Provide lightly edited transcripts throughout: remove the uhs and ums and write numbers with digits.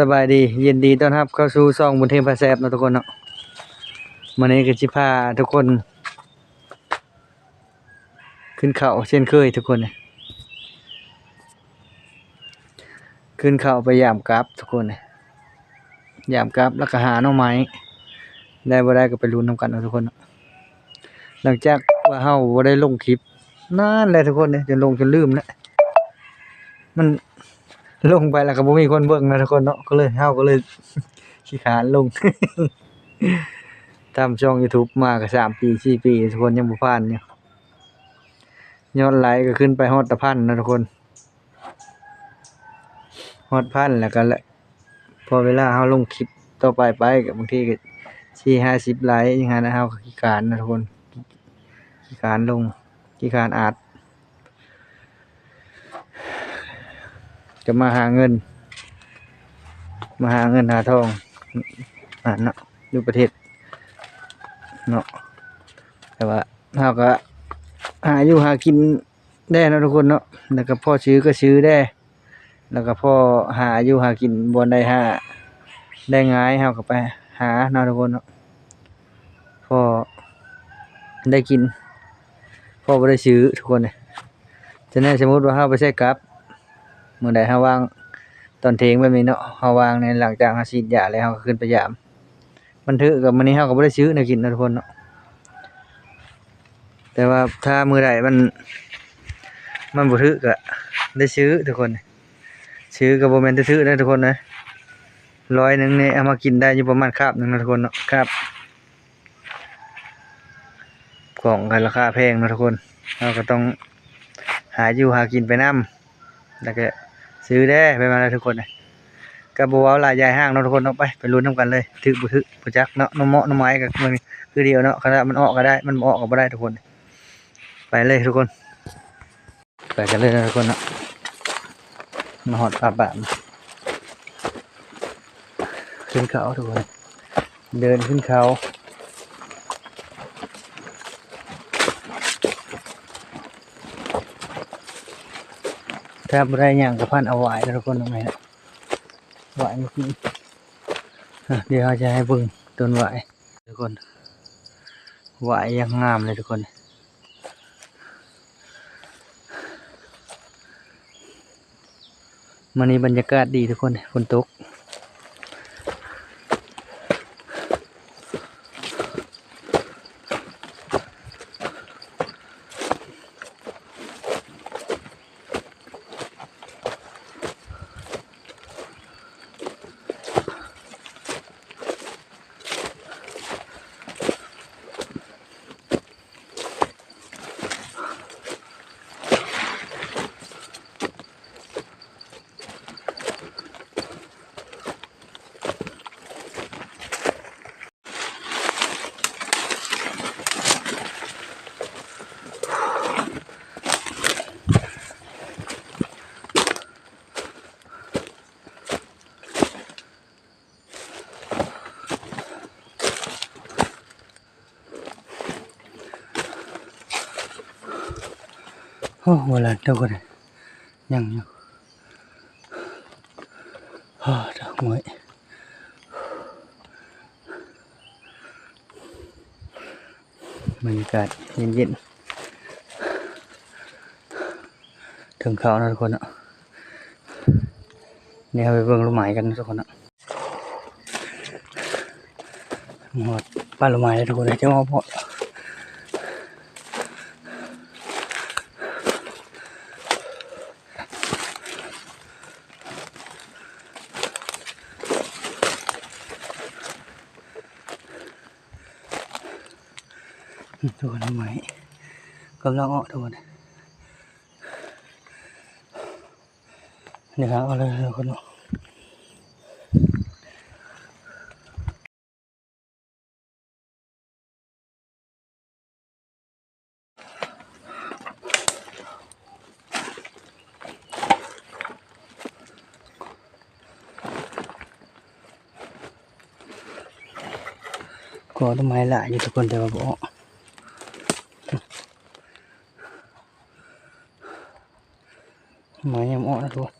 สบายดียินดีต้อนรับเข้าสู่ช่องบุญเทพพาแซบนะทุกคนเนาะวันนี้ก็สิพาทุกคนขึ้นเขาเช่นเคยทุกคนขึ้นเขาไปยามกราฟทุกคนยามกราฟแล้วก็หาหน่อไม้ได้บ่ได้ก็ไปลุ้นนำกันนะทุกคนเนาะหลังจากว่าเฮาบ่ได้ลงคลิปนานแล้วทุกคนจนลงจนลืมแล้วมันลงไปแล้วก็บ่มีคนเบิ่งนะทุกคนเนาะก็เลยเฮาก็เลย ขี้คร้านลง ทำช่อง YouTube มาก็3 ปี4 ปีทุกคนยังบ่ผ่านอยู่ยอดไลค์ก็ขึ้นไปฮอดตะพันนะทุกคนฮอดพันแล้วก็พอเวลาเฮาลงคลิปต่อไปก็บางทีก็4-50ไลค์อย่างงั้นนะเฮาก็ขี้คร้านนะทุกคนขี้คร้านลงขี้คร้านอัดจะมาหาเงินหาทองเนาะอยู่ประเทศเนาะแต่ว่าเฮาก็หาอยู่หากินได้เนาะทุกคนเนาะแล้วก็พอซื้อก็ซื้อได้แล้วก็พอหาอยู่หากินบ่ได้หาได้ง่ายเฮาก็ไปหาเนาะทุกคนเนาะพอได้กินพอบ่ได้ซื้อทุกคนฉะนั้นสมมุติว่าเฮาไปใช้กลับมื้อใดเฮาว่างตอนเที่ยงแบบนี้เนาะเฮาว่างในหลังจากเฮาฉีดยาแล้วเฮาก็ขึ้นไปยามมันถึกกับมื้อนี้เฮาก็บ่ได้ซื้อแนวกินเนาะทุกคนเนาะแต่ว่าถ้ามื้อใดมันบ่ถึกก็ได้ซื้อทุกคนซื้อก็บ่แม่นซื้อๆนะทุกคนนะ100นึงนี่เอามากินได้อยู่ประมาณคาบนึงนะทุกคนเนาะคาบของกันราคาแพงนะทุกคนเราก็ต้องหาอยู่หากินไปนำแล้วก็ซื้อได้ไปมาแล้วทุกคนก็บ่เว้าหลายยายห้างเนาะทุกคนเนาะไปลุ้นนำกันเลยถึกบ่ถึกบ่จักเนาะน้ำเมาะน้ำไม้ก็มันคือเดียวเนาะขณะมันออกก็ได้มันบ่ออกก็บ่ได้ทุกคนไปเลยทุกคนไปกันเลยนะทุกคนเนาะมาฮอดป่าบ้านขึ้นเขาทุกคนเดินขึ้นเขาถ้าบ่ได้หยังก็พันเอาหวายทุกคนเอาไว้นะหวายมากินเดี๋ยวเราจะให้เบิ่งต้นหวายทุกคนหวายยังงามเลยทุกคนมื้อนี้บรรยากาศดีทุกคนฝนตกโอ้โหล่ะทุกคนยังอยู่โอ้ดอกไม้บรรยากาศเย็นๆถึงเขานะทุกคนเนาะนี่เราไปเบิ่งลูกไม้กันนะทุกคนเนาะหมดป้าลูกไม้ทุกคนเลยจะมาพอทุกคนลูกไม้กำลังออกทุกคนนี่ครับเอาเลยทุกคนเนาะก็ต้นไม้หลายอยู่ทุกคนแต่ว่าบ่ไม้ยังออกนะทุกคน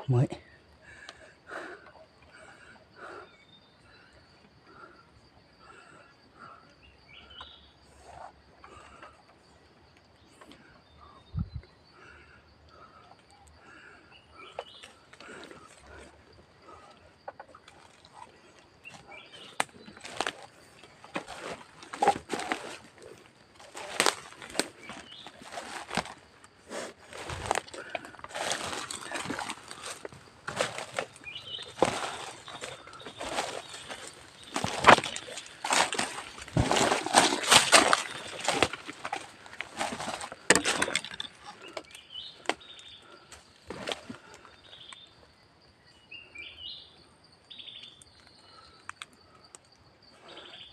ไม้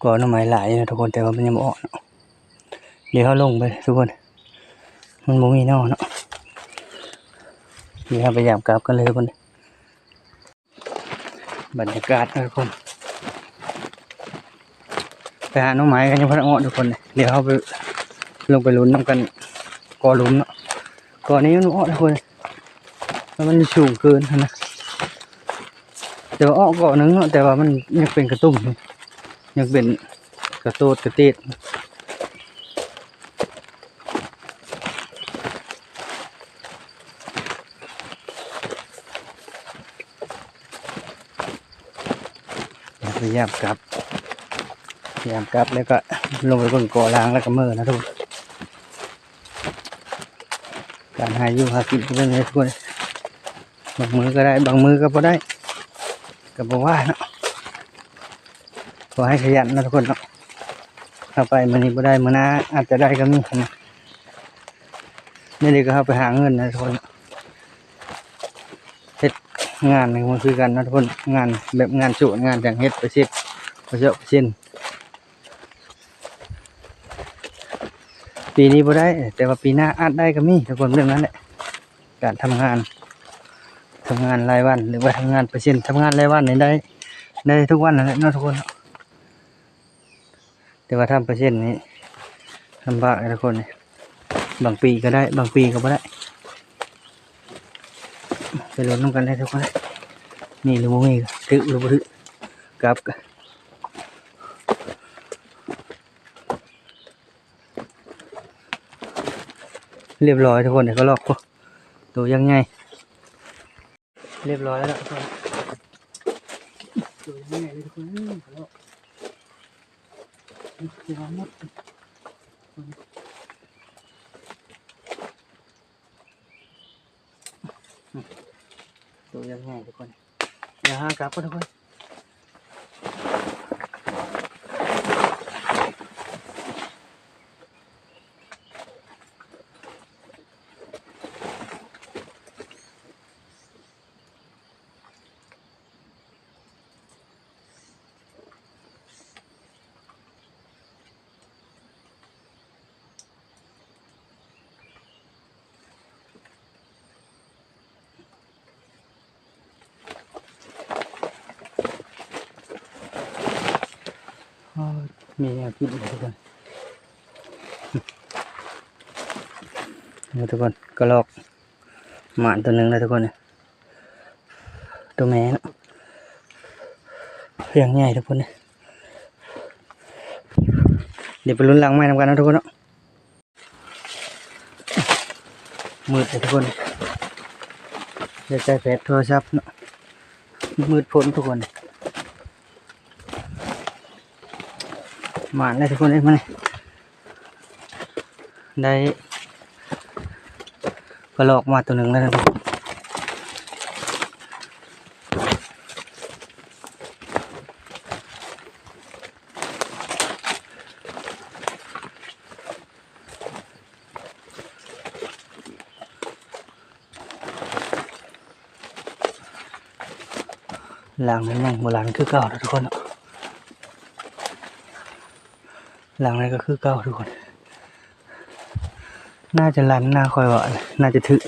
ก่อหน่อไม้หลายนะทุกคนแต่ว่ามันยังบ่ออกเนาะเดี๋ยวเขาลงไปทุกคนมันบ่มีนอกเนาะเดี๋ยวเราไปยามกลับกันเลยทุกคนบรรยากาศนะทุกคนไปหาหน่อไม้กันยังพันอ้อทุกคนเดี๋ยวเขาไปลงไปลุ้นน้ำกันก่อหลุมเนาะก่อนี้มันอ้อทุกคนแล้วมันสูงเกินนะแต่ว่าอ้อก่อนึงเนาะแต่ว่ามันยังเป็นกระตุ้มยังเป็นกระโตดกระเตดพยายามกลับแล้วก็ลงไปบนก่อล้างแล้วก็มือนะทุกคนการหาอยู่หากินก็เป็นไงทุกคนบางมือก็ได้บางมือก็พอได้ก็บอกว่าเนาะขอให้ขยันนะทุกคนเนาะเข้าไปมันนี้บ่ได้มื้อหน้าอาจจะได้ก็มีนะนี่ก็เข้าไปหาเงินนะทุกคนเฮ็ดงานมันคือกันนะทุกคนงานแบบงานโจงานอย่างเฮ็ดไปเช็ดไปเจาะไปเช่นปีนี้บ่ได้แต่ว่าปีหน้าอาจได้ก็มีทุกคนเรื่องนั้นแหละการทำงานรายวันหรือว่าทำงานเปอร์เซ็นต์ทำงานรายวันได้ทุกวันนั่นแหละเนาะทุกคนแต่ว่าทำเปอร์เซ็นต์นี้ลำบากทุกคนบางปีก็ได้บางปีก็ไม่ได้ไปลุ้นน้ำกันได้ทุกคนนี่หรือไม่ถือหรือไม่ถือกลับเรียบร้อยทุกคนเดี๋ยวก็ลอกตัวยังไงเรียบร้อยแล้วทุกคนตัวยังไงเลยทุกคนลอกตัวหมดตัวยังไงทุกคนอย่าห้ามกลับทุกคนมีแนวคิดเลยทุกคนนี่ทุกคนกระลอกหมาตัวหนึ่งเลยทุกคนเนี่ยตัวแม่นะเพียงใหญ่ทุกคนเนี่ยเดี๋ยวไปลุ้นหลังไม้ทำกันนะทุกคนเนาะมืดเลยทุกคนเดี๋ยวใจแผดโทรศัพท์เนาะมืดพ้นทุกคนหมาเลยทุกคนเลยมาเลยได้กระลอกมาตัวหนึ่งแล้วนะหลังนี้ยังโบราณคือเก่าทุกคนหลังนี้ก็คือเก่าทุกคนน่าจะลันน่าคอยว่าน่าจะถือ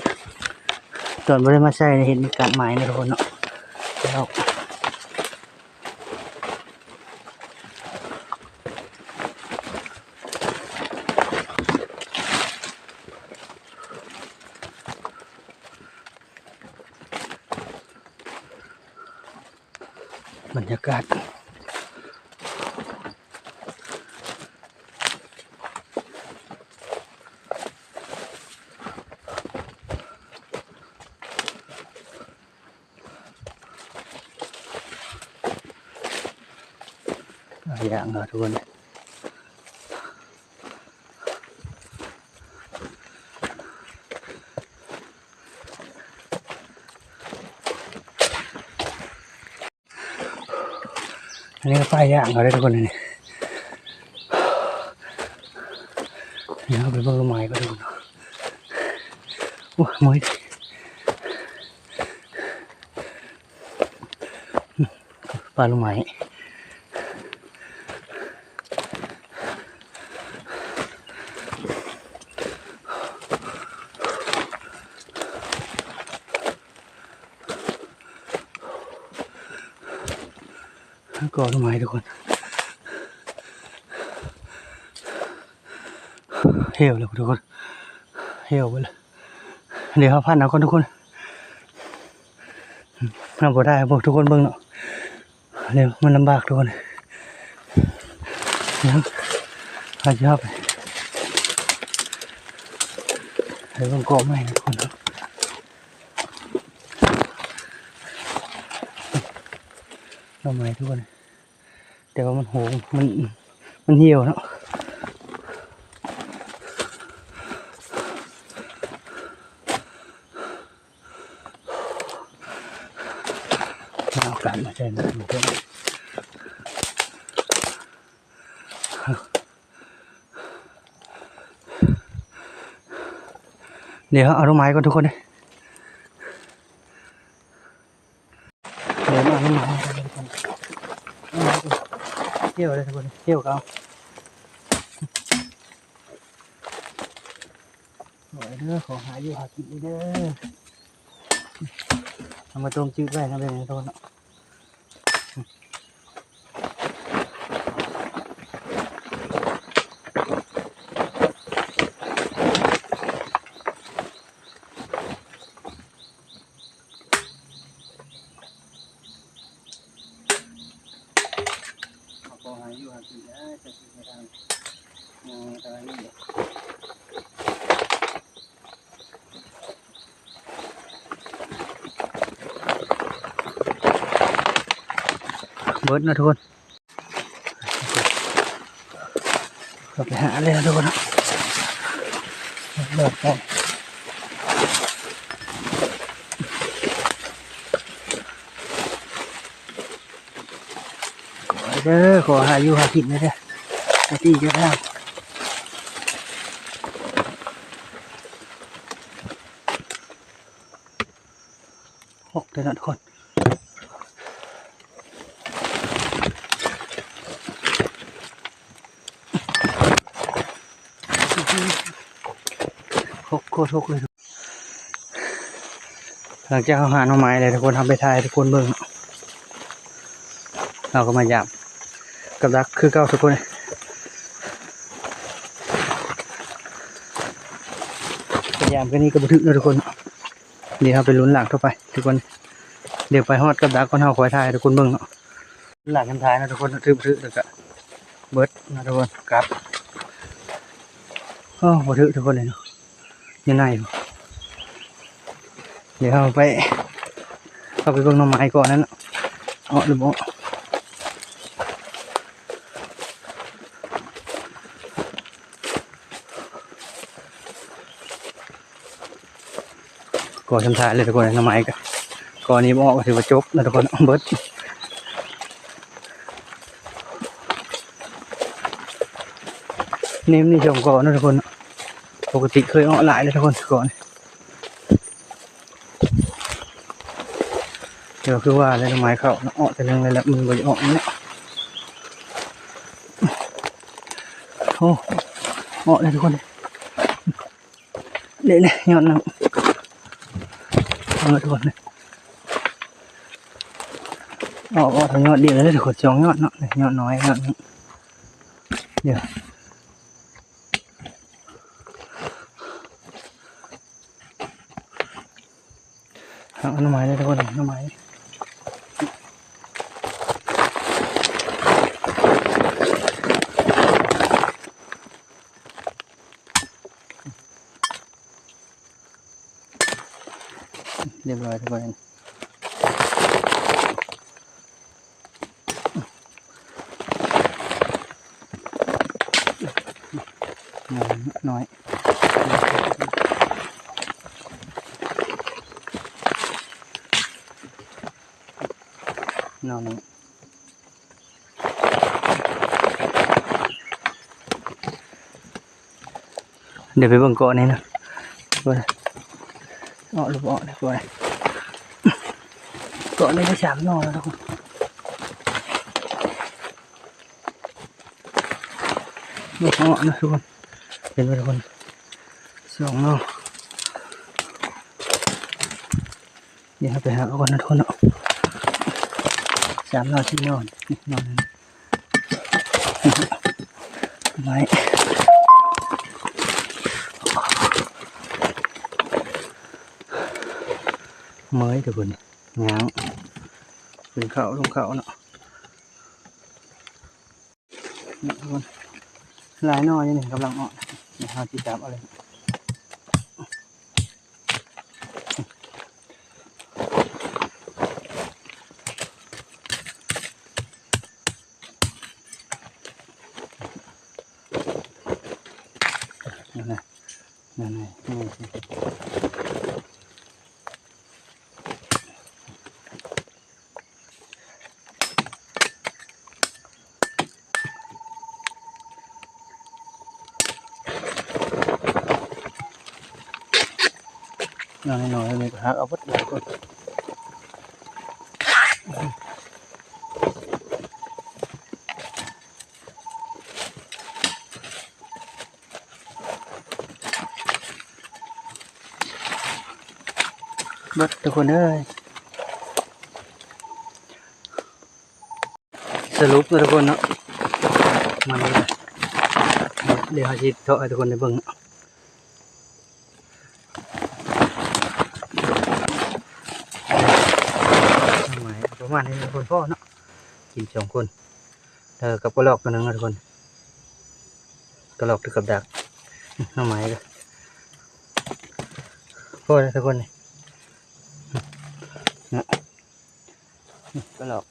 ตอนไม่ได้มาใช้เห็นมีการหมายนะทุกคนเนาะแล้วบรรยากาศอย่างนะทุกคนอันนี้ก็ป้ายย่างเขาได้ทุกคนเลยนี่เขาไปเบิ่งต้นไม้ก็ดูโอ้มวยปลาลูกไม้ ก่อต้นไม้ทุกคนเหี่ยวเลยทุกคนเหี่ยวไปเลยเดี๋ยวเขาพันเอาคนทุกคนทำบ่ได้บอกทุกคนเบิ่งเนาะเดี๋ยวมันลำบากทุกคนยังอาจจะไปเดี๋ยวต้องเกาะไม้ทุกคนต้นไม้ทุกคนแต่ว่ามันโหมันเหี่ยวเนาะเอากลับมาใช่ไหมเดี๋ยวเอาต้นไม้ก่อนทุกคนเลยเดี๋ยวมาต้นไม้เที่ยวเลยทุกคนเที่ยวกันหน่อยเด้อขอหาอยู่หากินเด้อทำมาต้มจืดไว้นะเป็นไงทุกคนเนาะขอหาอยู่หากินได้จะกินไม่ได้อะไรนี่เบิร์ดนะทุกคนเราไปหาเลยนะทุกคนนะเบิร์ดไปเด้อขอหาอยู่หากินนะเด้อไอ้ที่จะได้หกเลยนะทุกคนโคตรเลยหลังจากเขาหาหน่อไม้เลยทุกคนทำไปทายทุกคนเบิ่งเราก็มาหยาบกับดักคือเก้าทุกคนพยายามกันนี้ก็บันทึกนะทุกคนเดี๋ยวเราไปลุ้นหลังเข้าไปทุกคนเดี๋ยวไปฮอดกับดักคนเฮาคอยทายทุกคนเบิ่งเนาะหลังกันทายนะทุกคนทึบๆแล้วก็เบิร์ดนะทุกคนกลับบันทึกทุกคนเลยเนาะยังไงเดี๋ยวเราไปเข้าไปเบิ่งหน่อไม้ก่อนนั้นหรือบ่ก่อนทำทายเลยทุกคนหน่อไม้กันก่อนนี้บ่ก็ถือว่าจบนะทุกคนเบิร์ดนี่ชมก่อนนะทุกคนปกติเคยหลายเลยทุกคนก่อนเดี๋ยวคือว่าเลยทำไมเขาแต่เรื่องอะไรละมันบ่ออกเนี่ยโอ้เลยทุกคนเนี่ยยอดน้ำทุกคนเนี่ยทั้งยอดเดียวเลยทุกคนจองยอดเนาะยอดน้อยยอดนี้เดี๋ยวเอาหน่อไม้เลยทุกคนหน่อไม้เรียบร้อยทุกคนน้อยนอนนี้เดี๋ยวไปเบิ่งเกาะนี่นะดูนะลูกเลยดูนะเกาะนี่ได้3 นอแล้วทุกคนลูกนะทุกคนเห็นไหมทุกคน2 นอเดี๋ยวไปหาก่อนนะทุกคนเนาะ 3นอน4นอนนอนไม้เมยทุกคนง้างขึ้นเขาลงเขาเนาะนี่ทุกคนหลายนอนนี่กำลังอ่อนนี่เฮาที่จับเอาเลยนั่นน้อยนี่ก็หักเอาวัดเลยก่อนบัดทุกคนเอ้ยสรุปทุกคนเนาะมันเลยเดี๋ยวให้เทาะให้ทุกคนได้เบิ่งเนาะประมาณนี้ทุกคนพ่อเนาะกิน2คนกับกระรอกตัวนึงนะทุกคนกระรอกถือกับดักน้ำไหมก็พ่อทุกคนนี่กระรอก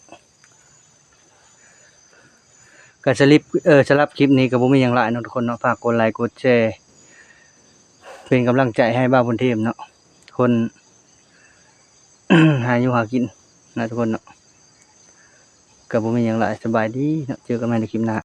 ก็สลับคลิปนี้กับผมมีอย่างไรเนาะทุกคนเนาะฝากกดไลค์กดแชร์เป็นกำลังใจให้บ้าบนเทพเนาะคน หาอยู่หากินนะทุกคนเนาะกับผมมีอย่างไรสบายดีเนาะเจอกันใหม่ในคลิปหน้า